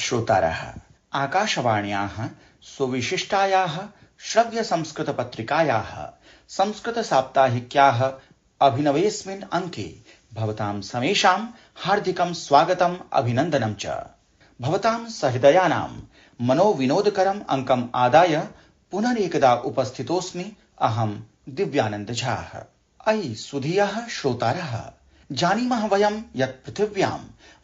श्रोतारः, आकाशवाण्याः सुविशिष्टायाः श्रव्यसंस्कृतपत्रिकायाः संस्कृतसाप्ताहिक्याः अभिनवेऽस्मिन् अङ्के भवतां समेषां हार्दिकं स्वागतम् अभिनन्दनं च। भवतां सहृदयानां मनोविनोदकरम् अङ्कम् आदाय पुनरेकदा उपस्थितोऽस्मि अहं दिव्यानन्द झाः। अयि सुधियः श्रोतारः, जानीमः वयं यत् पृथिव्यां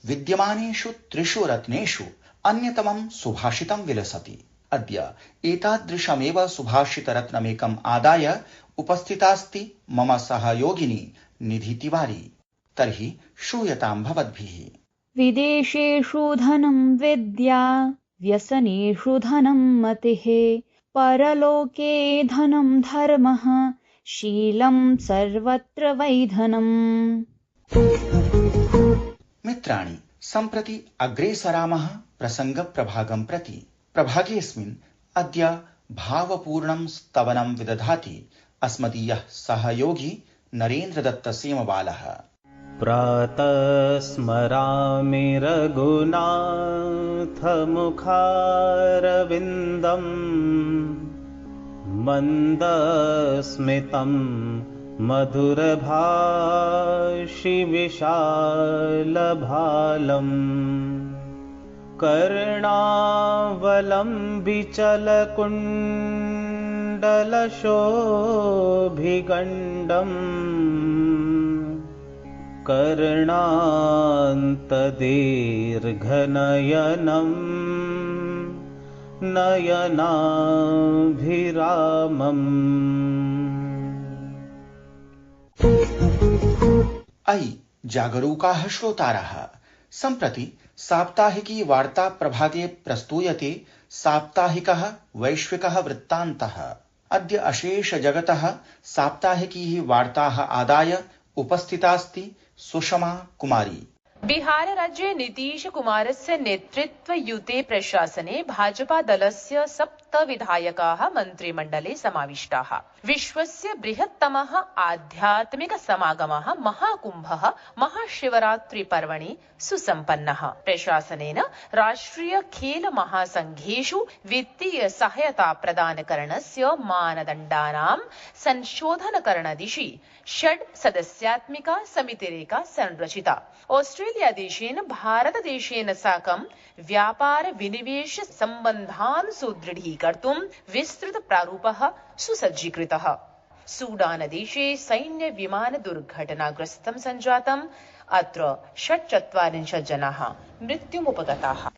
विद्यमानेषु त्रिषु रत्नेषु अन्यतमं सुभाषितं विलसति। अद्य एतादृशमेव सुभाषितरत्नमेकम् आदाय उपस्थितास्ति मम सहयोगिनी निधि तिवारी। तर्हि श्रूयतां भवद्भिः। विदेशेषु धनं विद्या, व्यसनेषु धनं मतिः, परलोके धनं धर्मः, शीलं सर्वत्र वै धनम्। मित्राणि, सम्प्रति अग्रेसरामः प्रसङ्गप्रभागं प्रति। प्रभागेऽस्मिन् अद्य भावपूर्णं स्तवनं विदधाति अस्मदीयः सहयोगी नरेन्द्रदत्तसेमबालः। प्रातः स्मरामि रघुनाथमुखारविन्दम्, मन्दस्मितं मधुरभाषिविशालभालम्, कर्णावलम्बिचलकुण्डलशोभिगण्डम्, कर्णान्तदीर्घनयनम्, नयनाभिरामम्। अयि जागरूकाः श्रोतारः, सम्प्रति साप्ताहिकी वार्ता प्रभागे प्रस्तूयते साप्ताहिकः वैश्विकः वृत्तान्तः। अद्य अशेष जगतः साप्ताहिकीः वार्ताः आदाय उपस्थितास्ति सुषमा कुमारी। बिहार राज्ये नीतीश कुमारस्य नेतृत्वयुते प्रशासने भाजपा दलस्य 7 विधायकाः मन्त्रिमण्डले समाविष्टाः। विश्वस्य बृहत्तमः आध्यात्मिक समागमः महाकुम्भः महाशिवरात्रिपर्वणि सुसम्पन्नः। प्रशासनेन राष्ट्रिय खेल महासङ्घेषु वित्तीय सहायता प्रदानकरणस्य मानदण्डानां संशोधनकरणदिशि 6 सदस्यात्मिका समितिरेका संरचिता। ऑस्ट्रेलिया देशेन भारत देशेन साकं व्यापार विनिवेश सम्बन्धान् सुदृढीकर्तुं विस्तृत प्रारूपः सुसज्जीकृतः। सूडान देशे सैन्य विमान दुर्घटनाग्रस्तं सञ्जातम्। अत्र 46 जनाः मृत्युमुपगताः।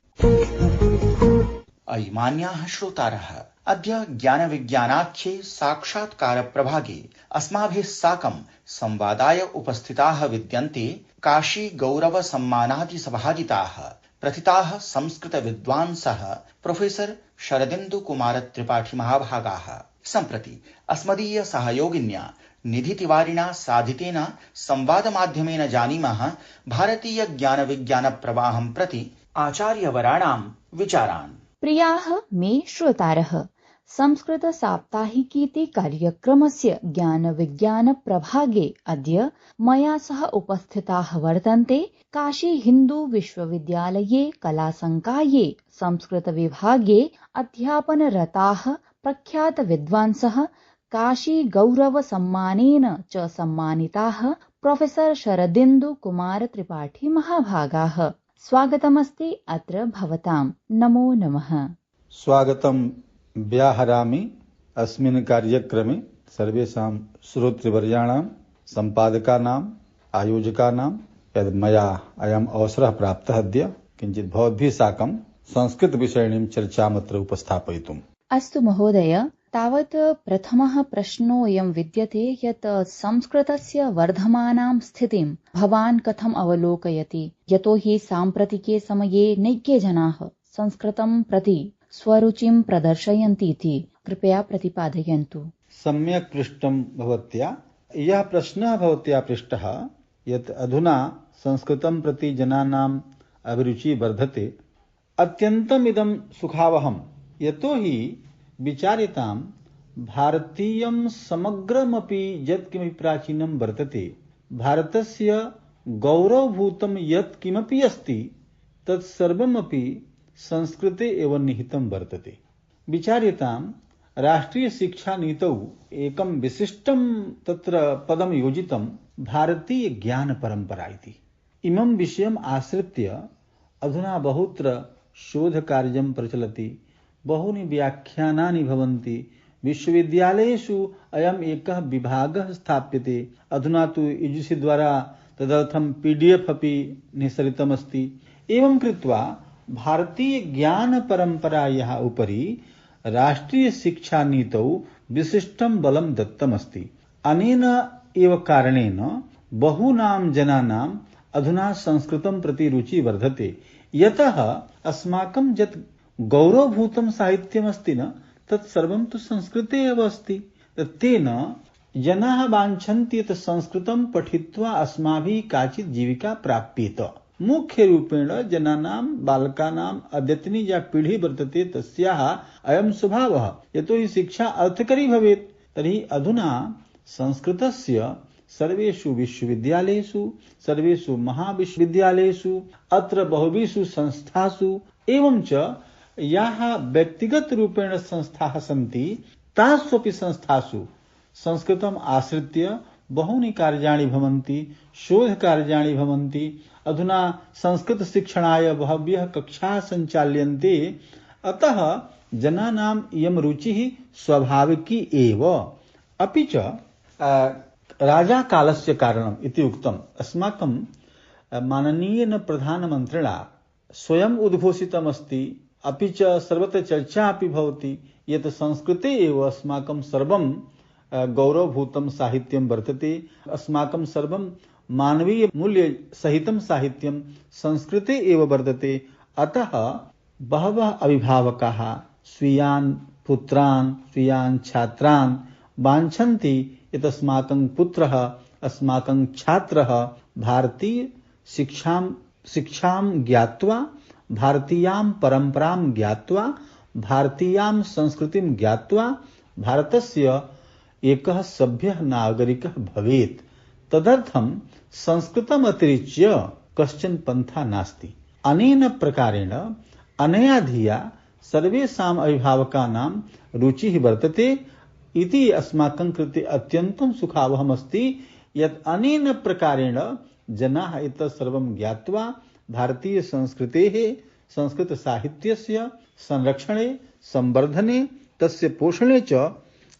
अयि मान्याः श्रोतारः, अद्य ज्ञानविज्ञानाख्ये साक्षात्कार प्रभागे अस्माभिः साकं संवादाय उपस्थिताः विद्यन्ते काशी गौरव सम्मानादि सभाजिताः प्रथिताः संस्कृत विद्वांसः प्रोफेसर शरदिन्दु कुमार त्रिपाठी महाभागाः। सम्प्रति अस्मदीय सहयोगिन्या निधि तिवारिणा साधितेन संवादमाध्यमेन जानीमः भारतीय ज्ञान विज्ञान प्रवाहं प्रति आचार्यवराणां विचारान्। प्रियाः मे श्रोतारः, संस्कृत साप्ताहिकीति कार्यक्रमस्य ज्ञान विज्ञान प्रभागे अद्य मया सह उपस्थिताः वर्तन्ते काशी हिन्दू विश्वविद्यालये कलासंकाये संस्कृत विभागे अध्यापनरताः प्रख्यात विद्वांसः, काशी गौरव सम्मानेन च सम्मानिताः प्रोफेसर शरदिन्दु कुमार त्रिपाठी महाभागाः। स्वागतमस्ति अत्र भवताम्। नमो नमः। स्वागतं व्याहरामि अस्मिन् कार्यक्रमे सर्वेषां श्रोतृवर्याणां सम्पादकानाम् आयोजकानां यद् मया अयम् अवसरः प्राप्तः अद्य किञ्चित् भवद्भिः साकं संस्कृतविषयिणीं चर्चामत्र उपस्थापयितुम्। अस्तु महोदय, तावत् प्रथमः प्रश्नोऽयं विद्यते यत् संस्कृतस्य वर्धमानां स्थितिं भवान् कथम् अवलोकयति? यतोहि साम्प्रतिके समये नैके जनाः संस्कृतं प्रति स्वरुचिं प्रदर्शयन्ति इति कृपया प्रतिपादयन्तु। सम्यक् पृष्टं भवत्या। यः प्रश्नः भवत्या पृष्टः यत् अधुना संस्कृतं प्रति जनानाम् अभिरुचिः वर्धते, अत्यन्तमिदं सुखावहम्। यतोहि विचार्यतां भारतीयं समग्रमपि यत्किमपि प्राचीनं वर्तते, भारतस्य गौरवभूतं यत् किमपि अस्ति तत् सर्वमपि संस्कृते एव निहितं वर्तते। विचार्यतां राष्ट्रिय शिक्षा नीतौ एकं विशिष्टं तत्र पदं योजितं भारतीय ज्ञान परंपरा इति। इमं विषयम् आश्रित्य अधुना बहुत्र शोधकार्यं प्रचलति, बहूनि व्याख्यानानि भवन्ति, विश्वविद्यालयेषु अयम् एकः विभागः स्थाप्यते। अधुना तु यूजीसी द्वारा तदर्थं PDF अपि निःसरितमस्ति। एवं कृत्वा भारतीय ज्ञान परंपरायाः उपरि राष्ट्रिय शिक्षा नीतौ विशिष्टं बलं दत्तमस्ति। अनेन एव कारणेन बहूनां जनानां अधुना संस्कृतं प्रति रुचि वर्धते, यतः अस्माकं यत् गौरवभूतं साहित्यमस्ति न तत् सर्वं तु संस्कृते एव अस्ति। तेन जनाः वाञ्छन्ति यत् संस्कृतं पठित्वा अस्माभिः काचित् जीविका प्राप्येत। मुख्य रूपेण जनानां बालकानां अद्यतनी या पीढ़ी वर्तते तस्याः अयं स्वभावः, यतोहि शिक्षा अर्थकरी भवेत्। तर्हि अधुना संस्कृतस्य सर्वेषु विश्वविद्यालयेषु, सर्वेषु महाविश्वविद्यालयेषु, अत्र बहुविषु संस्थासु एवं च याः व्यक्तिगत रूपेण संस्थाः सन्ति तास्वपि संस्थासु संस्कृतम् आश्रित्य बहूनि कार्याणि भवन्ति, शोधकार्याणि भवन्ति। अधुना संस्कृत शिक्षणाय बहव्यः कक्षाः सञ्चाल्यन्ते। अतः जनानाम् इयं रुचिः स्वाभाविकी एव। अपि च राजाकालस्य कारणम् इति उक्तम्। अस्माकं माननीयेन प्रधानमन्त्रिणा स्वयम् उद्घोषितमस्ति, अपि च सर्वत्र चर्चा अपि भवति यत् संस्कृते एव अस्माकं सर्वं गौरवभूतं साहित्यं वर्तते। अस्माकं सर्वं मानवीय मूल्य सहितं साहित्यं संस्कृते एव वर्तते। अतः बहवः अभिभावकाः स्वीयान् पुत्रान्, स्वीयान् छात्रान् वाञ्छन्ति यत् अस्माकं पुत्रः, अस्माकं छात्रः भारतीय शिक्षां ज्ञात्वा, भारतीयां परम्परां ज्ञात्वा, भारतीयां संस्कृतिं ज्ञात्वा भारतस्य एकः सभ्यः नागरिकः भवेत्। तदर्थं संस्कृतम् अतिरिच्य कश्चन पन्था नास्ति। अनेन प्रकारेण अनया धिया सर्वेषाम् अभिभावकानां रुचिः वर्तते इति अस्माकं कृते अत्यन्तं सुखावहमस्ति यत् अनेन प्रकारेण जनाः एतत् सर्वं ज्ञात्वा भारतीय संस्कृतेः, संस्कृत साहित्यस्य संरक्षणे, संवर्धने, तस्य पोषणे च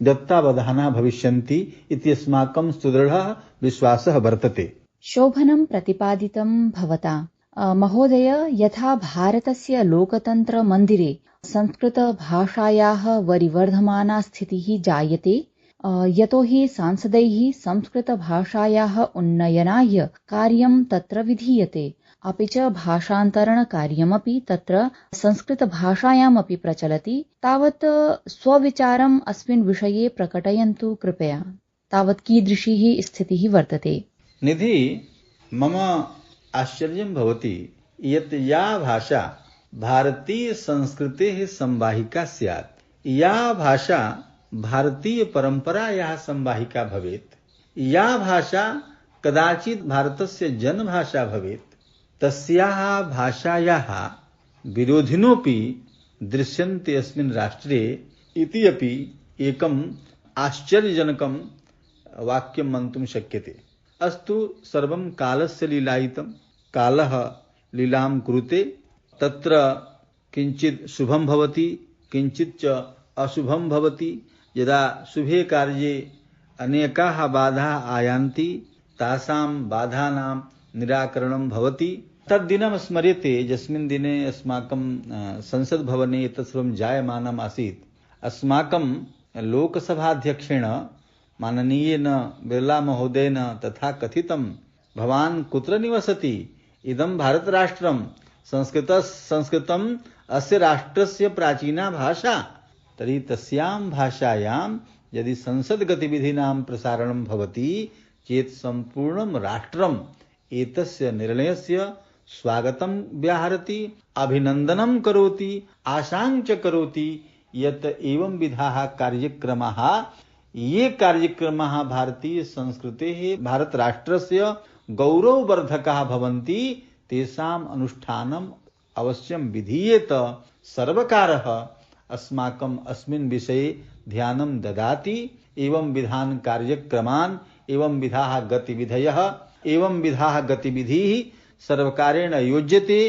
दत्तावधाना भविष्यन्ति इति अस्माकं सुदृढः विश्वासः वर्तते। शोभनं प्रतिपादितं भवता। महोदय, यथा भारतस्य लोकतन्त्र मन्दिरे संस्कृतभाषायाः वरिवर्धमाना स्थितिः जायते, यतोहि सांसदैः संस्कृतभाषायाः उन्नयनाय कार्यं तत्र विधीयते, अपि च भाषान्तरणकार्यमपि तत्र संस्कृतभाषायामपि प्रचलति। तावत् स्वविचारम् अस्मिन् विषये प्रकटयन्तु कृपया। तावत् कीदृशी स्थितिः वर्तते? निधि, मम आश्चर्यं भवति यत् या भाषा भारतीय संस्कृतेः संवाहिका स्यात्, या भाषा भारतीय परम्परायाः संवाहिका भवेत्, या भाषा कदाचित् भारतस्य जनभाषा भवेत्, तस्याः भाषायाः विरोधिनोऽपि दृश्यन्ते अस्मिन् राष्ट्रे इति अपि एकम् आश्चर्यजनकं वाक्यं मन्तुं शक्यते। अस्तु, सर्वं कालस्य लीलायितं। कालः लीलां कुरुते। तत्र किञ्चित् शुभं भवति, किञ्चित् च अशुभं भवति। यदा शुभे कार्ये अनेकाः बाधाः आयान्ति, तासां बाधानां निराकरणं भवति। तद्दिनं स्मर्यते यस्मिन् दिने अस्माकं संसद भवने एतत् सर्वं जायमानम् आसीत्। अस्माकं लोकसभाध्यक्षेण माननीयेन बिर्ला महोदयेन तथा कथितं, भवान् कुत्र निवसति? इदं भारतराष्ट्रं, संस्कृतम् अस्य राष्ट्रस्य प्राचीना भाषा। तर्हि तस्यां भाषायां यदि संसद गतिविधीनां प्रसारणं भवति चेत् सम्पूर्णं राष्ट्रम् एतस्य निर्णयस्य स्वागतं व्याहरति, अभिनन्दनं करोति, आशां च करोति यत् एवं विधाः कार्यक्रमाः, ये कार्यक्रमाः भारतीय संस्कृतेः, भारतराष्ट्रस्य गौरववर्धकाः भवन्ति, तेषाम् अनुष्ठानम् अवश्यं विधीयेत सर्वकारः अस्माकम् अस्मिन् विषये ध्यानं ददाति एवं विधान कार्यक्रमान् एवं विधाः गतिविधयः एवं विधाः गतिविधिः सर्वकारेण योज्यते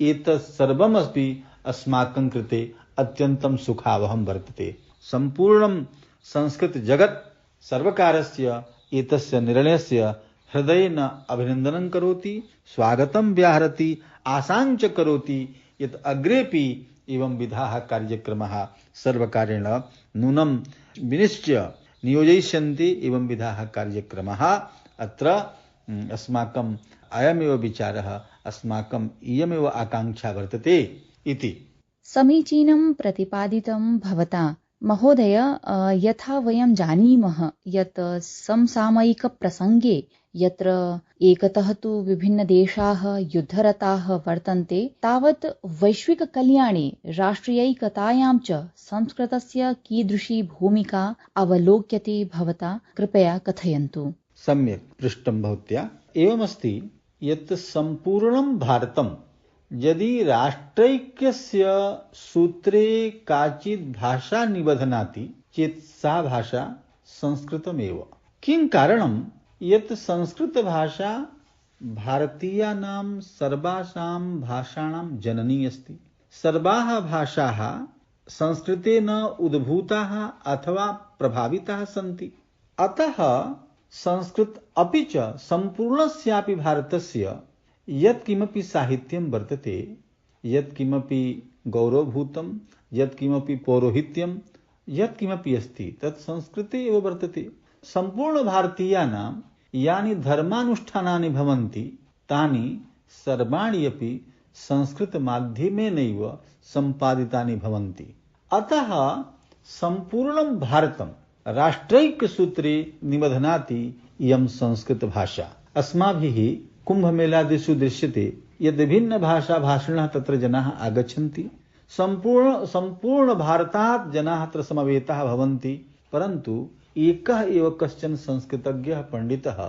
एतत् सर्वमपि अस्माकं कृते अत्यन्तं सुखावहं वर्तते। संपूर्णं संस्कृत जगत् सर्वकारस्य एतस्य निर्णयस्य हृदयेन अभिनन्दनं करोति, स्वागतं व्याहरति, आशाञ्च करोति यत् अग्रेपि एवं विधाः कार्यक्रमाः सर्वकारेण नूनं विनिश्च्य नियोजयिष्यन्ति। एवं विधाः कार्यक्रमाः अत्र अस्माकम् अयमेव विचारः, अस्माकम् इयमेव आकाङ्क्षा वर्तते इति। समीचीनं प्रतिपादितं भवता। महोदय, यथा वयं जानीमः यत् समसामयिकप्रसङ्गे यत्र एकतः तु विभिन्नदेशाः युद्धरताः वर्तन्ते, तावत् वैश्विककल्याणे राष्ट्रियैकतायां च संस्कृतस्य कीदृशी भूमिका अवलोक्यते भवता कृपया कथयन्तु। सम्यक् पृष्टं भवत्या। एवमस्ति यत् सम्पूर्णं भारतं यदि राष्ट्रैक्यस्य सूत्रे काचित् भाषा निबध्नाति चेत् सा भाषा संस्कृतमेव। किं कारणं यत् संस्कृतभाषा भारतीयानां सर्वासां भाषाणां जननी अस्ति। सर्वाः भाषाः संस्कृतेन उद्भूताः अथवा प्रभाविताः सन्ति। अतः संस्कृत अपि च सम्पूर्णस्यापि भारतस्य यत्किमपि साहित्यं वर्तते, यत्किमपि गौरवभूतं, यत्किमपि पौरोहित्यं, यत्किमपि अस्ति तत् संस्कृते एव वर्तते। सम्पूर्णभारतीयानां यानि धर्मानुष्ठानानि भवन्ति तानि सर्वाणि अपि संस्कृतमाध्यमेनैव सम्पादितानि भवन्ति। अतः सम्पूर्णं भारतं राष्ट्रैकसूत्रे निबध्नाति इयं संस्कृतभाषा। अस्माभिः कुम्भमेलादिषु दृश्यते यद् भिन्नभाषाभाषिणः तत्र जनाः आगच्छन्ति। सम्पूर्ण भारतात् जनाः अत्र समवेताः भवन्ति, परन्तु एकः एव कश्चन संस्कृतज्ञः पण्डितः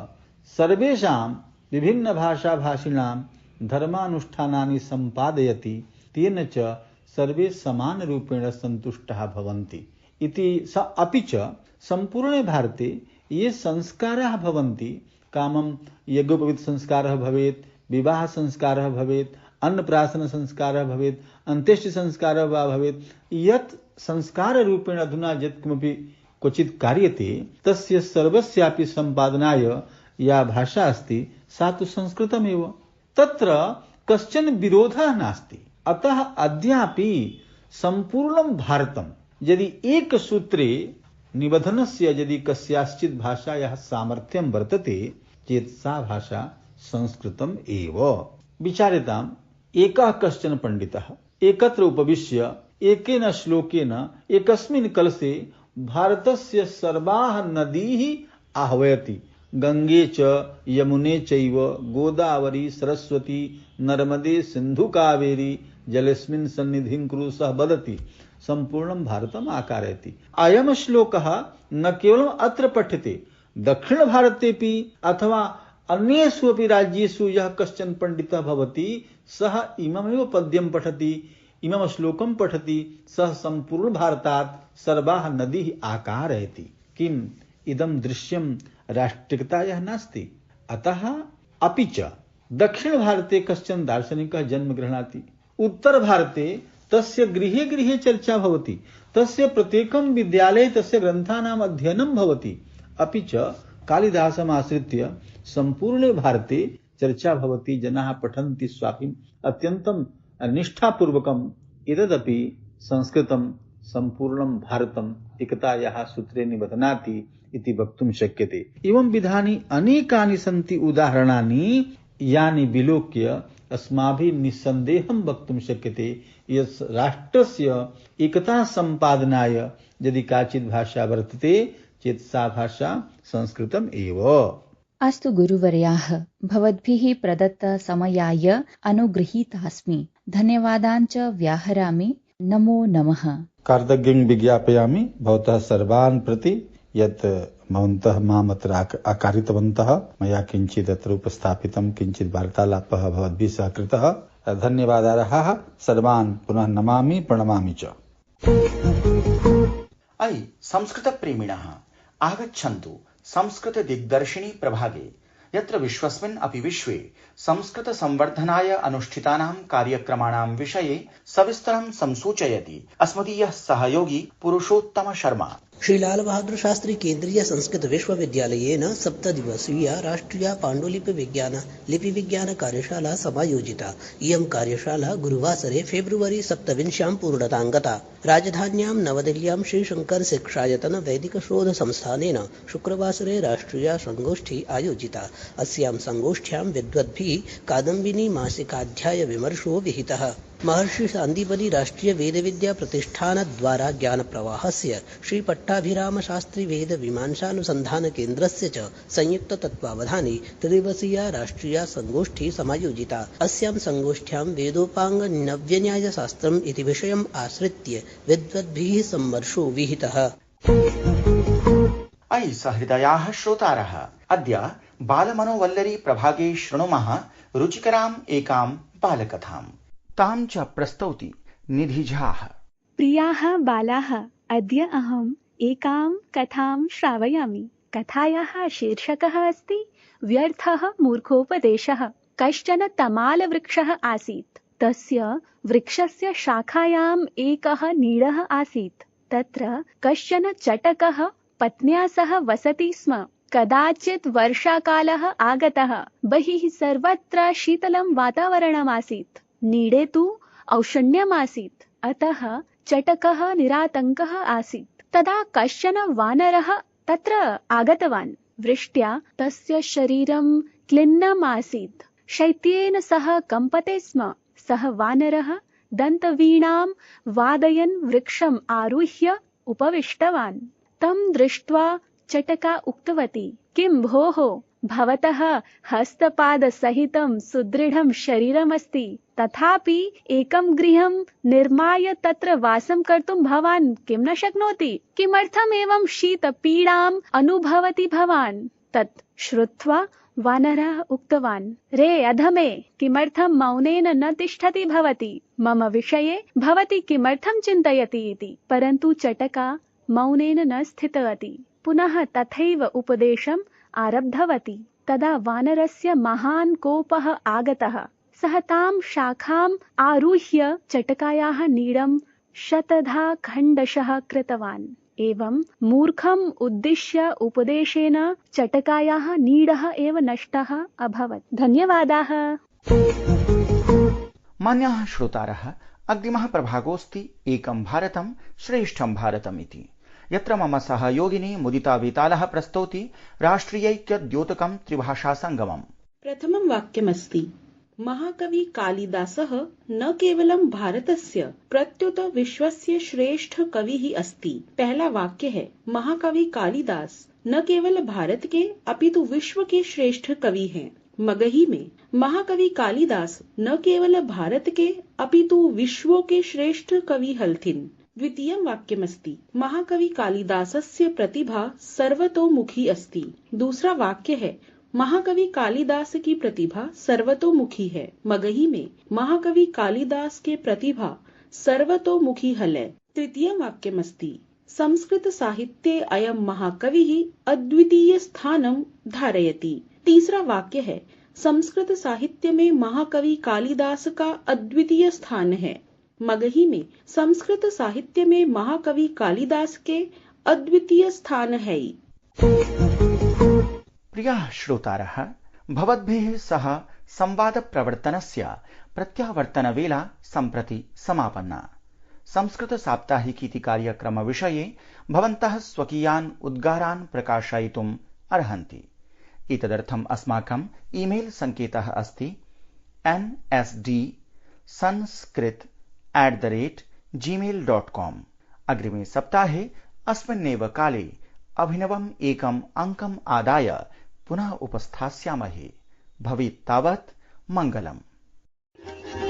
सर्वेषां विभिन्नभाषाभाषिणां धर्मानुष्ठानानि सम्पादयति, तेन च सर्वे समानरूपेण सन्तुष्टाः भवन्ति इति। स अपि च सम्पूर्णे भारते ये संस्काराः भवन्ति, कामं यज्ञोपवीतसंस्कारः भवेत्, विवाहसंस्कारः भवेत्, अन्नप्राशनसंस्कारः भवेत्, अन्त्येष्टिसंस्कारः वा भवेत्, यत् संस्काररूपेण अधुना यत्किमपि क्वचित् कार्यते तस्य सर्वस्यापि सम्पादनाय या भाषा अस्ति सा तु संस्कृतमेव। तत्र कश्चन विरोधः नास्ति। अतः अद्यापि सम्पूर्णं भारतं यदि एकसूत्रे निबधनस्य यदि कस्याश्चित् भाषायाः सामर्थ्यं वर्तते चेत् सा भाषा संस्कृतम् एव। विचार्यताम्, एकः कश्चन पण्डितः एकत्र उपविश्य एकेन श्लोकेन एकस्मिन् कलशे भारतस्य सर्वाः नदीः आह्वयति। गंगे च यमुने चैव गोदावरी सरस्वती नर्मदे सिन्धु कावेरी जलेस्मिन् सन्निधिं कुरु सः वदति। सम्पूर्णं भारतम् आकारयति। अयं श्लोकः न केवलम् अत्र पठ्यते, दक्षिण भारतेपि अथवा अन्येषु अपि राज्येषु यः कश्चन पण्डितः भवति सः इममेव पद्यं पठति, इमं श्लोकं पठति, सः सम्पूर्ण भारतात् सर्वाः नदीः आकारयति। किम् इदं दृश्यं राष्ट्रिकतायाः नास्ति। अतः अपि च दक्षिण भारते कश्चन दार्शनिकः जन्म गृह्णाति, उत्तर भारते तस्य गृहे गृहे चर्चा भवति, तस्य प्रत्येकं विद्यालये तस्य ग्रन्थानाम् अध्ययनं भवति। अपि च कालिदासम् आश्रित्य सम्पूर्णे भारते चर्चा भवति, जनाः पठन्ति स्वापि अत्यन्तं निष्ठापूर्वकम्। एतदपि संस्कृतं सम्पूर्णं भारतम् एकतायाः सूत्रे निबध्नाति इति वक्तुं शक्यते। एवं विधानि अनेकानि सन्ति उदाहरणानि यानि विलोक्य अस्माभिः निस्सन्देहं वक्तुं शक्यते यत् राष्ट्रस्य एकता सम्पादनाय यदि काचित् भाषा वर्तते चेत् सा भाषा संस्कृतम् एव। अस्तु गुरुवर्याः, भवद्भिः प्रदत्तसमयाय अनुगृहीतास्मि। धन्यवादान् च व्याहरामि। नमो नमः। कार्तज्ञं विज्ञापयामि भवतः सर्वान् प्रति यत् भवन्तः माम् अत्र आकारितवन्तः। मया किञ्चित् अत्र उपस्थापितं, किञ्चित् वार्तालापः भवद्भिः सह कृतः। धन्यवादार्हाः सर्वान् पुनः नमामि प्रणमामि च। अयि संस्कृतप्रेमिणः आगच्छन्तु संस्कृत दिग्दर्शिनी प्रभागे, यत्र विश्वस्मिन् अपि विश्वे संस्कृत संवर्धनाय अनुष्ठितानां कार्यक्रमाणां विषये सविस्तरं संसूचयति अस्मदीयः सहयोगी पुरुषोत्तम शर्मा। श्री लाल बहादुर शास्त्री केन्द्रीय संस्कृत विश्वविद्यालयेन 7 दिवसीया राष्ट्रिया पाण्डुलिपि विज्ञान लिपि विज्ञान कार्यशाला समायोजिता। इयं कार्यशाला गुरुवासरे फेब्रुवरी 27 पूर्णतां गता। राजधान्यां नवदिल्ल्यां श्रीशंकर शिक्षायतन वैदिक शोध संस्थानेन शुक्रवासरे राष्ट्रिया संगोष्ठी आयोजिता। अस्यां संगोष्ठ्यां विद्वद्भिः कादम्बिनी मासिकाध्याय विमर्शो विहितः। महर्षि सांदीपनि राष्ट्रीय वेद विद्या प्रतिष्ठान द्वारा ज्ञान प्रवाहस्य श्री पट्टाभिराम शास्त्री वेद मीमांसानुसंधान केन्द्रस्य च संयुक्त तत्त्वावधाने त्रिदिवसीया राष्ट्रिया संगोष्ठी समायोजिता। अस्यां संगोष्ठ्यां वेदोपांग नव्यन्याय शास्त्रम् इति विषयम् आश्रित्य विद्वद्भिः सम्मर्शो विहितः। अयि सहृदयाः श्रोतारः, अद्य बालमनोवल्लरी प्रभागे शृणुमः रुचिकराम् एकां बालकथाम्। तां च प्रस्तौति निधिझाः। प्रियाः बालाः, अद्य अहम् एकां कथां श्रावयामि। कथायाः शीर्षकः अस्ति व्यर्थः मूर्खोपदेशः। कश्चन तमालवृक्षः आसीत्। तस्य वृक्षस्य शाखायाम् एकः नीडः आसीत्। तत्र कश्चन चटकः पत्न्या सह वसति स्म। कदाचित् वर्षाकालः आगतः। बहिः सर्वत्र शीतलं वातावरणमासीत्। नीडे तु औष्ण्यमासीत्। अतः चटकः निरातङ्कः आसीत्। तदा कश्चन वानरः तत्र आगतवान्। वृष्ट्या तस्य शरीरं क्लिन्नम् आसीत्। शैत्येन सह कम्पते स्म। सः वानरः दन्तवीणां वादयन् वृक्षम् आरुह्य उपविष्टवान्। तं दृष्ट्वा चटका उक्तवती, किं भोः, भवतः हस्तपादसहितं सुदृढं शरीरमस्ति, तथापि एकं गृहं निर्माय तत्र वासं कर्तुं भवान् किं न शक्नोति? किमर्थम् एवं शीतपीडाम् अनुभवति भवान्? तत् श्रुत्वा वानरः उक्तवान्, रे अधमे, किमर्थं मौनेन न तिष्ठति भवती? मम विषये भवती किमर्थं चिन्तयति इति। परन्तु चटका मौनेन न स्थितवती। पुनः तथैव उपदेशम् आरब्धवती। तदा वानरस्य महान् कोपः आगतः। सः तां शाखाम् आरुह्य चटकायाः नीडं शतधा खण्डशः कृतवान्। एवं मूर्खम् उद्दिश्य उपदेशेन चटकायाः नीडः एव नष्टः अभवत्। धन्यवादाः। मान्याः श्रोतारः, अग्रिमः प्रभागोऽस्ति एकं भारतं श्रेष्ठं भारतम् इति, यत्र मम सहयोगिनी मुदिता वेतालः प्रस्तौति राष्ट्रियैक्यद्योतकं त्रिभाषासङ्गमम्। प्रथमं वाक्यमस्ति, महाकवि कालिदासः न केवलं भारतस्य प्रत्युत विश्वस्य श्रेष्ठ कविः अस्ति। पहला वाक्य है, महाकवि कालिदास न केवल भारत के अपितु विश्व के श्रेष्ठ कवि हैं। मगही में महाकवि कालिदास न केवल भारत के अपितु विश्व के श्रेष्ठ कवि हल्थिन्। द्वितीयं वाक्यमस्ति, महाकवि कालिदासस्य प्रतिभा सर्वतोमुखी अस्ति। दूसरा वाक्य है, महाकवि कालिदास की प्रतिभा सर्वतोमुखी है। मगही में महाकवि कालिदास के प्रतिभा सर्वतोमुखी हलै। तृतीयं वाक्यमस्ति, संस्कृत साहित्ये अयं महाकविः अद्वितीय स्थानं धारयति। तीसरा वाक्य है, संस्कृत साहित्य में महाकवि कालिदास का अद्वितीय स्थान है। मगही में संस्कृत साहित्य में महाकवि कालिदास के अद्वितीय स्थान है। प्रियाः श्रोतारः, भवद्भिः सह संवादप्रवर्तनस्य प्रत्यावर्तनवेला सम्प्रति समापन्ना। संस्कृतसाप्ताहिकीति कार्यक्रमविषये भवन्तः स्वकीयान् उद्गारान् प्रकाशयितुम् अर्हन्ति। एतदर्थम् अस्माकम् ईमेल सङ्केतः अस्ति nsdsanskrit@gmail.com। अग्रिमे सप्ताहे अस्मिन्नेव काले अभिनवम् एकम् अङ्कम् आदाय पुनः उपस्थास्यामहे। भवेत् तावत् मङ्गलम्।